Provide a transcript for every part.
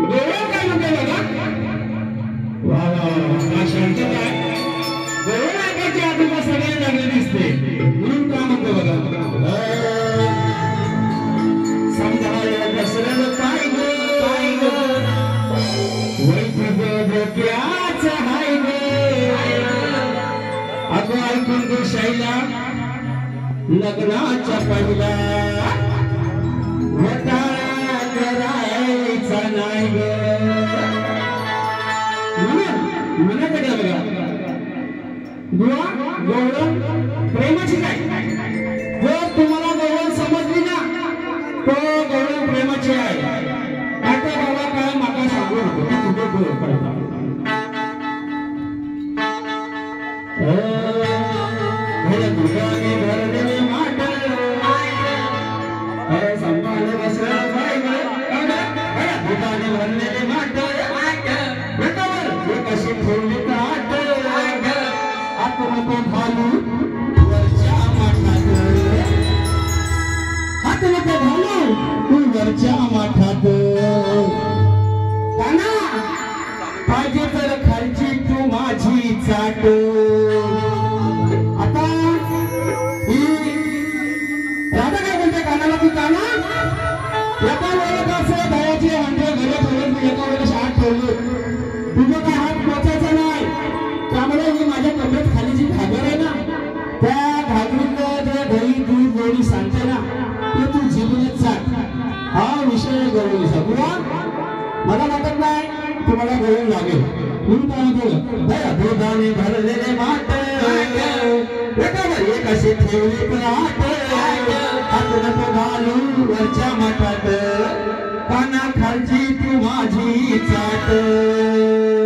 गोवा काय म्हणते बघा वा वा वा शांत काय गोवा नाकाची आजूबा सगळे लागले दिसते म्हणून काय म्हणतो बघा समजायला दसऱ्याला काय ग वै तुझं डोक्याच हाय ग अगं ऐकून तू शैला लग्नाच्या पहिला वटाळा करायचा नाही ग म्हणत बघा दुआ गौरव प्रेमाची काय जर तुम्हाला गौरव समजली ना तो गौरव प्रेमाची आहे आता बाबा काय माका सांगू नको तुझे करता दुकाने भरलेले माठ अरे संभाले बसलं दुकाने भरलेले माठ कशी ठेवली ताट आत्मतो भालू वरच्या माठात आत्मतो भालू तू वरच्या माठात काना पाहिजे तर खालची तू माझी चाट आता राधा काय बोलते कानाला तू काना एका वेळेला असं दयाची हांडे घरी ठेवून मी एका वेळेला शाळेत ठेवली तुझं काय हात पोचायचा नाही त्यामुळे मी माझ्या कमरेत खाली जी घागर आहे ना त्या घागरीतलं जे दही दूध गोडी सांगते ना ते तू जीवनच चाट हा विषय गौरवचा बुवा मला वाटत नाही तुम्हाला गौरव लागेल म्हणून काय म्हणतो दुधाने भरलेले माठ कशी ठेवली पराठ हात नको घालू वरच्या माठात काना खालची तू माझी चाट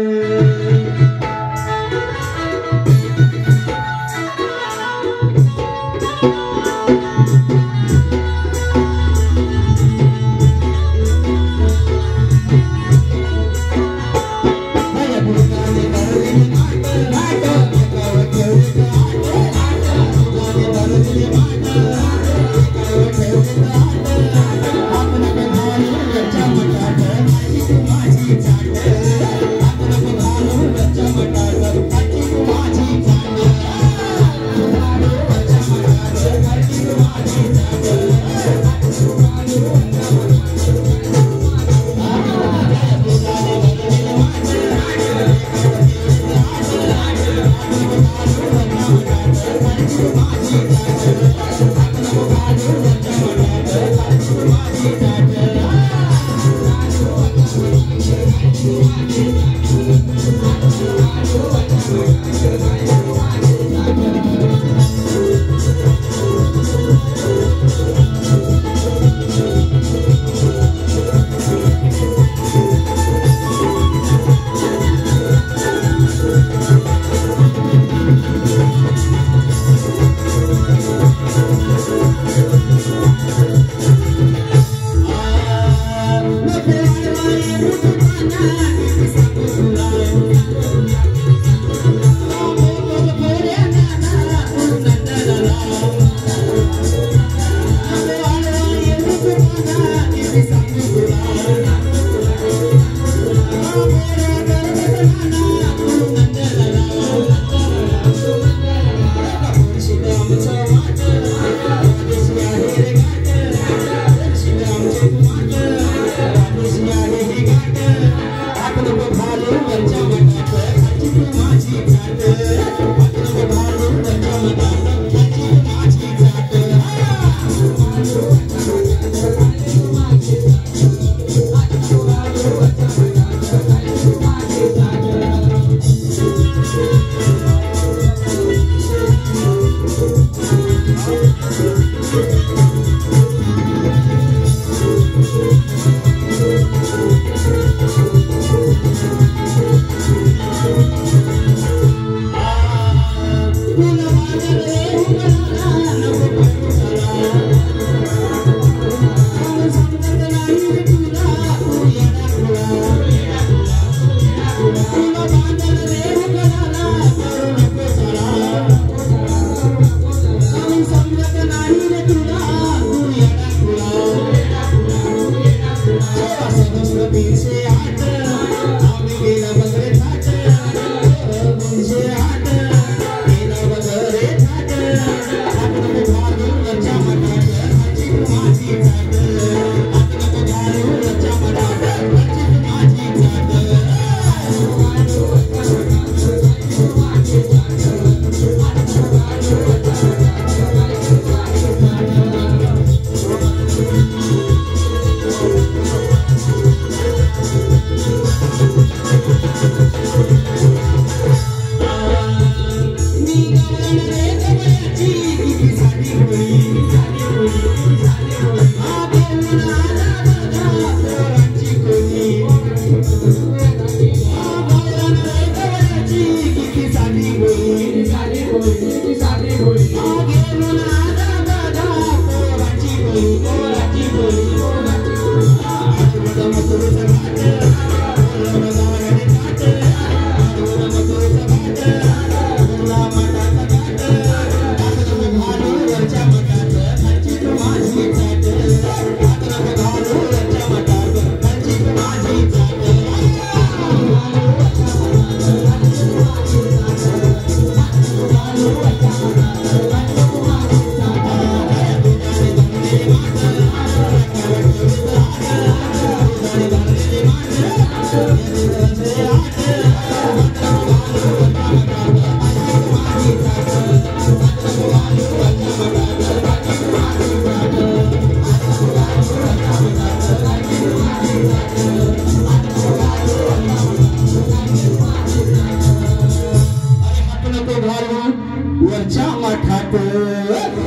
Say हात